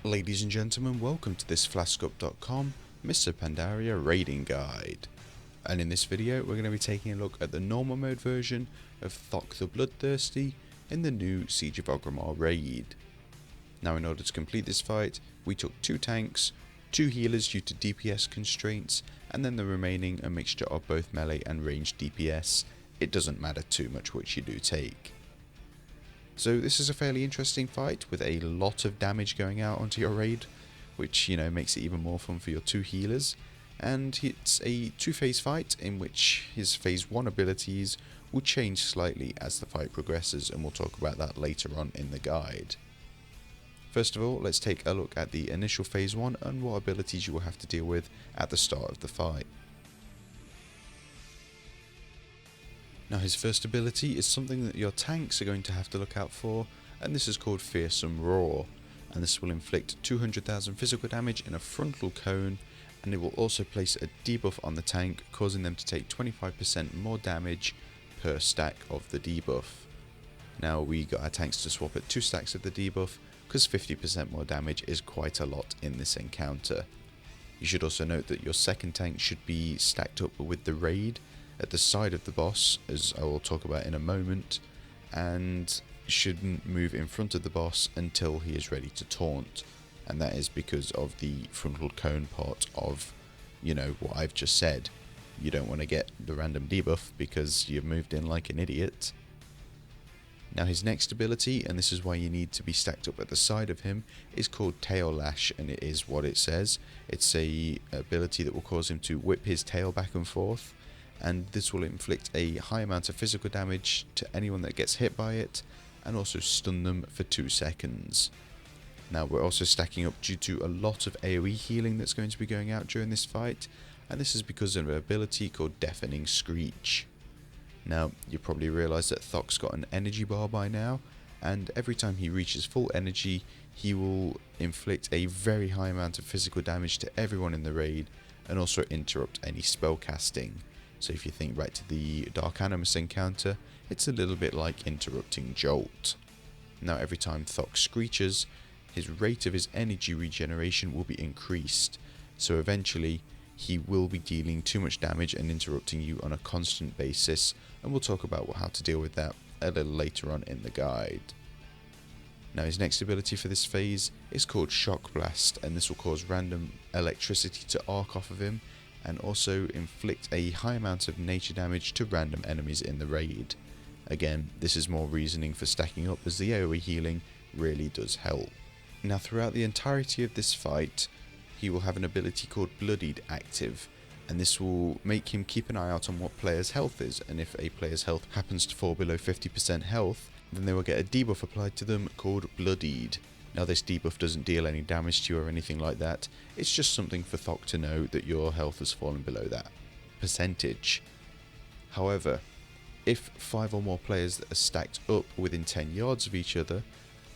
Ladies and gentlemen, welcome to this flaskup.com Mr. Pandaria raiding guide. And in this video we're going to be taking a look at the normal mode version of Thok the Bloodthursty in the new Siege of Orgrimmar raid. Now in order to complete this fight, we took 2 tanks, 2 healers due to DPS constraints, and then the remaining a mixture of both melee and ranged DPS. It doesn't matter too much which you do take. So this is a fairly interesting fight with a lot of damage going out onto your raid, which makes it even more fun for your 2 healers. And it's a 2-phase fight in which his phase 1 abilities will change slightly as the fight progresses, and we'll talk about that later on in the guide. First of all, let's take a look at the initial phase 1 and what abilities you will have to deal with at the start of the fight. Now his first ability is something that your tanks are going to have to look out for, and this is called Fearsome Roar, and this will inflict 200,000 physical damage in a frontal cone, and it will also place a debuff on the tank, causing them to take 25% more damage per stack of the debuff. Now we got our tanks to swap at 2 stacks of the debuff, because 50% more damage is quite a lot in this encounter. You should also note that your second tank should be stacked up with the raid at the side of the boss, as I will talk about in a moment, and shouldn't move in front of the boss until he is ready to taunt, and that is because of the frontal cone part of what I've just said. You don't want to get the random debuff because you've moved in like an idiot. Now his next ability, and this is why you need to be stacked up at the side of him, is called Tail Lash, and it is what it says. It's a ability that will cause him to whip his tail back and forth, and this will inflict a high amount of physical damage to anyone that gets hit by it, and also stun them for 2 seconds. Now we're also stacking up due to a lot of AoE healing that's going to be going out during this fight, and this is because of an ability called Deafening Screech. Now you probably realise that Thok's got an energy bar by now, and every time he reaches full energy he will inflict a very high amount of physical damage to everyone in the raid, and also interrupt any spell casting. So if you think back to the Dark Animus encounter, it's a little bit like interrupting Jolt. Now every time Thok screeches, his rate of his energy regeneration will be increased, so eventually he will be dealing too much damage and interrupting you on a constant basis, and we'll talk about how to deal with that a little later on in the guide. Now his next ability for this phase is called Shock Blast, and this will cause random electricity to arc off of him, and also inflict a high amount of nature damage to random enemies in the raid. Again, this is more reasoning for stacking up, as the AoE healing really does help. Now throughout the entirety of this fight, he will have an ability called Bloodied active, and this will make him keep an eye out on what player's health is, and if a player's health happens to fall below 50% health, then they will get a debuff applied to them called Bloodied. Now this debuff doesn't deal any damage to you or anything like that, it's just something for Thok to know that your health has fallen below that percentage. However, if 5 or more players that are stacked up within 10 yards of each other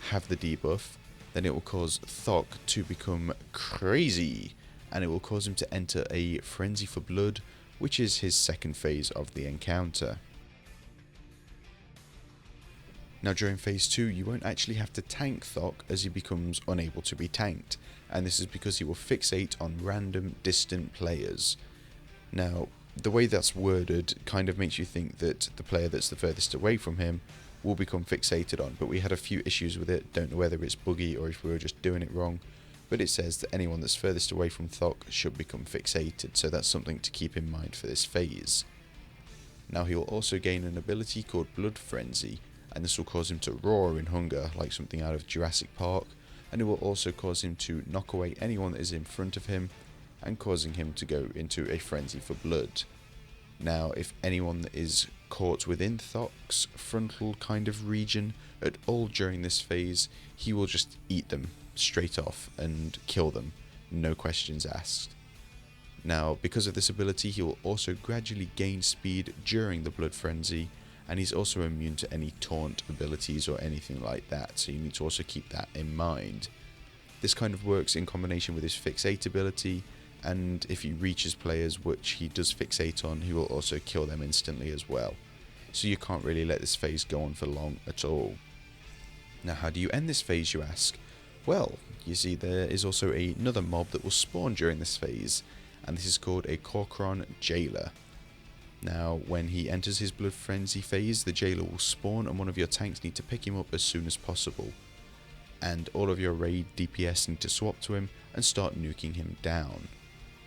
have the debuff, then it will cause Thok to become crazy, and it will cause him to enter a frenzy for blood, which is his second phase of the encounter. Now during phase 2 you won't actually have to tank Thok, as he becomes unable to be tanked, and this is because he will fixate on random distant players. Now the way that's worded kind of makes you think that the player that's the furthest away from him will become fixated on, but we had a few issues with it, don't know whether it's buggy or if we were just doing it wrong, but it says that anyone that's furthest away from Thok should become fixated, so that's something to keep in mind for this phase. Now he will also gain an ability called Blood Frenzy, and this will cause him to roar in hunger like something out of Jurassic Park, and it will also cause him to knock away anyone that is in front of him, and causing him to go into a frenzy for blood. Now if anyone that is caught within Thok's frontal kind of region at all during this phase, he will just eat them straight off and kill them, no questions asked. Now because of this ability he will also gradually gain speed during the blood frenzy, and he's also immune to any taunt abilities or anything like that, so you need to also keep that in mind. This kind of works in combination with his fixate ability, and if he reaches players which he does fixate on, he will also kill them instantly as well. So you can't really let this phase go on for long at all. Now how do you end this phase, you ask? Well, you see there is also another mob that will spawn during this phase, and this is called a Corcoran Jailer. Now, when he enters his Blood Frenzy phase, the Jailer will spawn and one of your tanks need to pick him up as soon as possible. And all of your raid DPS need to swap to him and start nuking him down.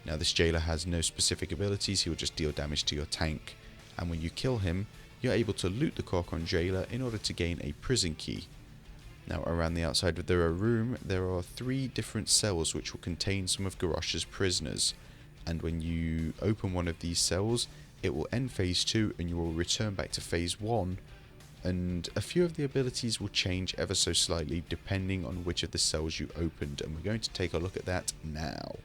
Now, this Jailer has no specific abilities, he will just deal damage to your tank. And when you kill him, you're able to loot the Corcoran Jailer in order to gain a prison key. Now, around the outside of the room, there are 3 different cells which will contain some of Garrosh's prisoners. And when you open one of these cells, it will end phase 2 and you will return back to phase 1, and a few of the abilities will change ever so slightly depending on which of the cells you opened, and we're going to take a look at that now.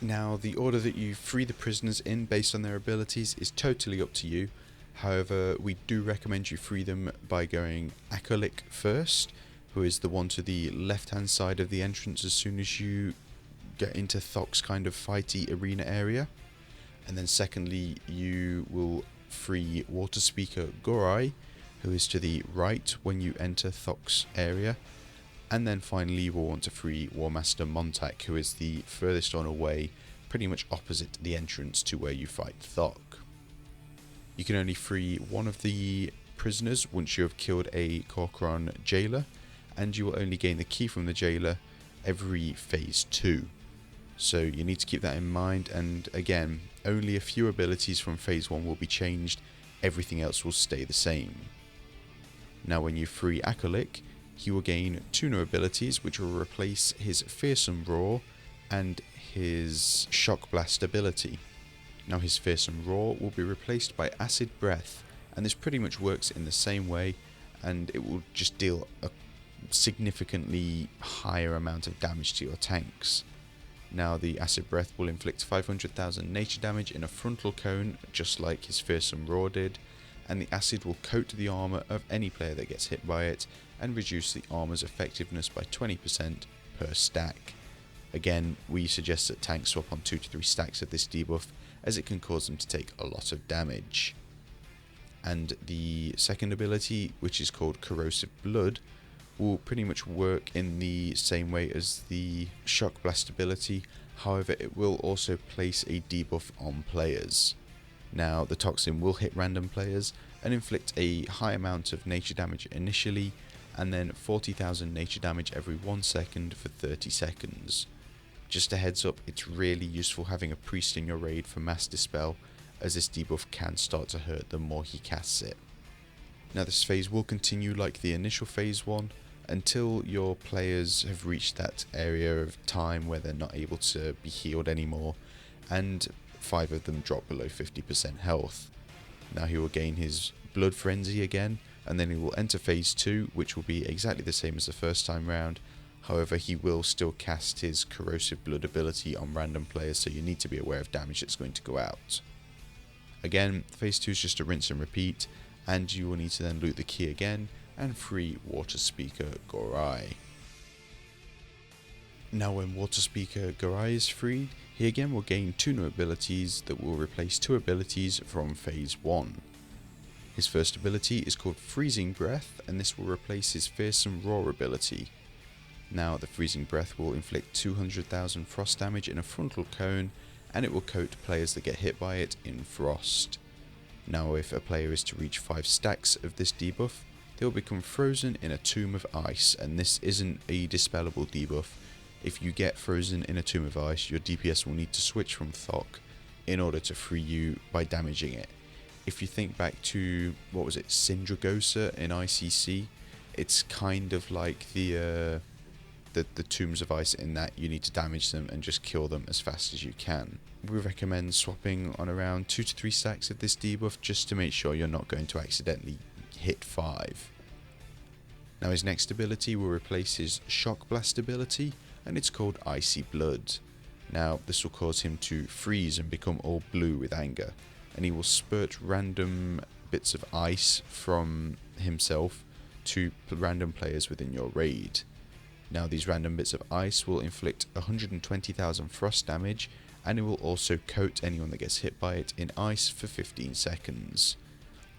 Now, the order that you free the prisoners in based on their abilities is totally up to you. However, we do recommend you free them by going Acolyte first, who is the one to the left hand side of the entrance as soon as you get into Thok's kind of fighty arena area. And then secondly, you will free Water Speaker Gorai, who is to the right when you enter Thok's area. And then finally you will want to free War Master Montak, who is the furthest on away, pretty much opposite the entrance to where you fight Thok. You can only free one of the prisoners once you have killed a Corcoran Jailer, and you will only gain the key from the Jailer every phase 2. So you need to keep that in mind, and again, only a few abilities from phase 1 will be changed, everything else will stay the same. Now when you free Acolyte, he will gain 2 new abilities which will replace his Fearsome Roar and his Shock Blast ability. Now his Fearsome Roar will be replaced by Acid Breath, and this pretty much works in the same way, and it will just deal a significantly higher amount of damage to your tanks. Now the Acid Breath will inflict 500,000 nature damage in a frontal cone, just like his Fearsome Roar did, and the acid will coat the armour of any player that gets hit by it and reduce the armour's effectiveness by 20% per stack. Again, we suggest that tanks swap on 2 to 3 stacks of this debuff, as it can cause them to take a lot of damage. And the second ability, which is called Corrosive Blood, will pretty much work in the same way as the Shock Blast ability, however it will also place a debuff on players. Now the toxin will hit random players and inflict a high amount of nature damage initially, and then 40,000 nature damage every 1 second for 30 seconds. Just a heads up, it's really useful having a priest in your raid for mass dispel, as this debuff can start to hurt the more he casts it. Now this phase will continue like the initial phase 1, until your players have reached that area of time where they're not able to be healed anymore, and 5 of them drop below 50% health. Now he will gain his Blood Frenzy again, and then he will enter phase 2, which will be exactly the same as the first time round. However, he will still cast his Corrosive Blood ability on random players, so you need to be aware of damage that's going to go out. Again, phase 2 is just a rinse and repeat, and you will need to then loot the key again and free Water Speaker Gorai. Now when Water Speaker Gorai is freed, he again will gain 2 new abilities that will replace 2 abilities from phase 1. His first ability is called Freezing Breath, and this will replace his Fearsome Roar ability. Now the Freezing Breath will inflict 200,000 frost damage in a frontal cone, and it will coat players that get hit by it in frost. Now if a player is to reach 5 stacks of this debuff, they will become frozen in a Tomb of Ice, and this isn't a dispellable debuff. If you get frozen in a Tomb of Ice, your DPS will need to switch from Thok in order to free you by damaging it. If you think back to, what was it, Syndragosa in ICC, it's kind of like the Tombs of Ice in that you need to damage them and just kill them as fast as you can. We recommend swapping on around 2 to 3 stacks of this debuff just to make sure you're not going to accidentally hit 5. Now his next ability will replace his Shock Blast ability, and it's called Icy Blood. Now this will cause him to freeze and become all blue with anger, and he will spurt random bits of ice from himself to random players within your raid. Now these random bits of ice will inflict 120,000 frost damage, and it will also coat anyone that gets hit by it in ice for 15 seconds.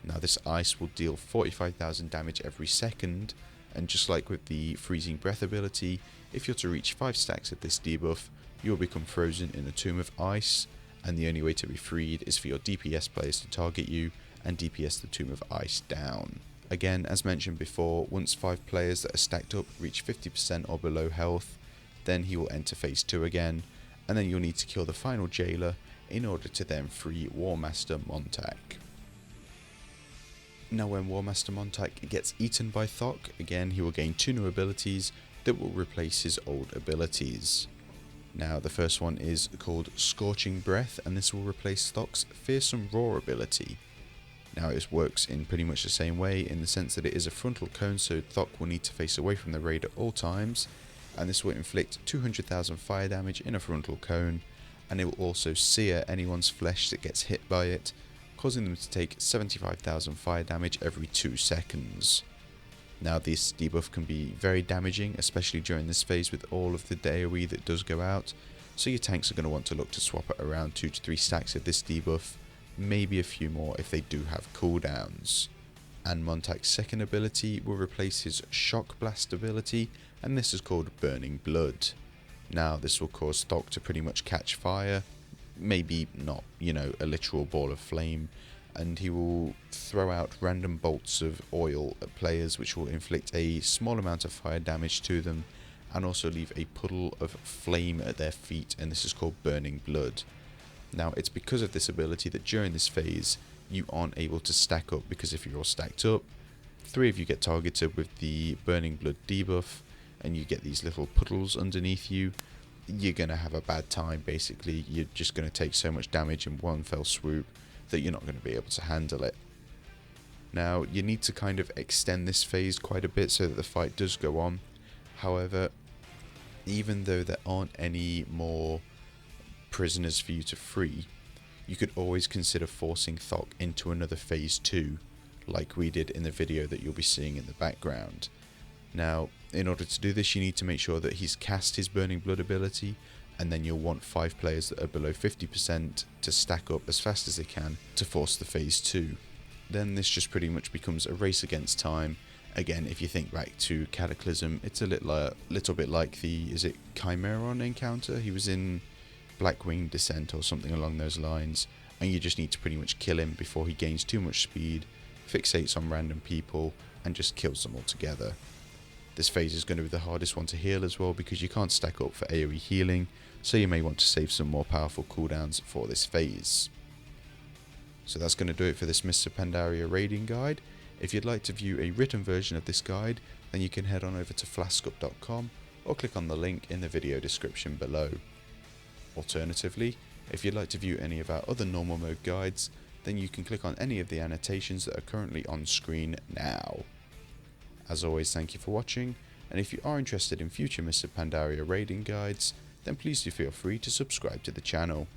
Now this ice will deal 45,000 damage every second, and just like with the freezing breath ability, if you're to reach 5 stacks of this debuff, you'll become frozen in a tomb of ice, and the only way to be freed is for your DPS players to target you and DPS the tomb of ice down. Again, as mentioned before, once 5 players that are stacked up reach 50% or below health, then he will enter phase 2 again, and then you'll need to kill the final jailer in order to then free War Master Montak. Now when War Master Montak gets eaten by Thok, again he will gain 2 new abilities that will replace his old abilities. Now the first one is called Scorching Breath, and this will replace Thok's Fearsome Roar ability. Now it works in pretty much the same way, in the sense that it is a frontal cone, so Thok will need to face away from the raid at all times, and this will inflict 200,000 fire damage in a frontal cone, and it will also sear anyone's flesh that gets hit by it, causing them to take 75,000 fire damage every 2 seconds. Now this debuff can be very damaging, especially during this phase with all of the AoE that does go out, so your tanks are going to want to look to swap it around 2 to 3 stacks of this debuff, maybe a few more if they do have cooldowns. And Montak's second ability will replace his Shock Blast ability, and this is called Burning Blood. Now this will cause Thok to pretty much catch fire, maybe not, a literal ball of flame, and he will throw out random bolts of oil at players which will inflict a small amount of fire damage to them, and also leave a puddle of flame at their feet, and this is called Burning Blood. Now it's because of this ability that during this phase you aren't able to stack up, because if you're all stacked up, 3 of you get targeted with the Burning Blood debuff, and you get these little puddles underneath you, you're going to have a bad time basically. You're just going to take so much damage in one fell swoop that you're not going to be able to handle it. Now you need to kind of extend this phase quite a bit so that the fight does go on. However, even though there aren't any more prisoners for you to free, you could always consider forcing Thok into another phase 2, like we did in the video that you'll be seeing in the background. Now, in order to do this, you need to make sure that he's cast his Burning Blood ability, and then you'll want 5 players that are below 50% to stack up as fast as they can to force the phase 2. Then this just pretty much becomes a race against time. Again, if you think back to Cataclysm, it's a little bit like the, is it Chimeron encounter? He was in Blackwing Descent or something along those lines, and you just need to pretty much kill him before he gains too much speed, fixates on random people, and just kills them all together. This phase is going to be the hardest one to heal as well, because you can't stack up for AoE healing, so you may want to save some more powerful cooldowns for this phase. So that's going to do it for this Mr. Pandaria raiding guide. If you'd like to view a written version of this guide, then you can head on over to flaskup.com or click on the link in the video description below. Alternatively, if you'd like to view any of our other normal mode guides, then you can click on any of the annotations that are currently on screen now. As always, thank you for watching, and if you are interested in future Mr. Pandaria raiding guides, then please do feel free to subscribe to the channel.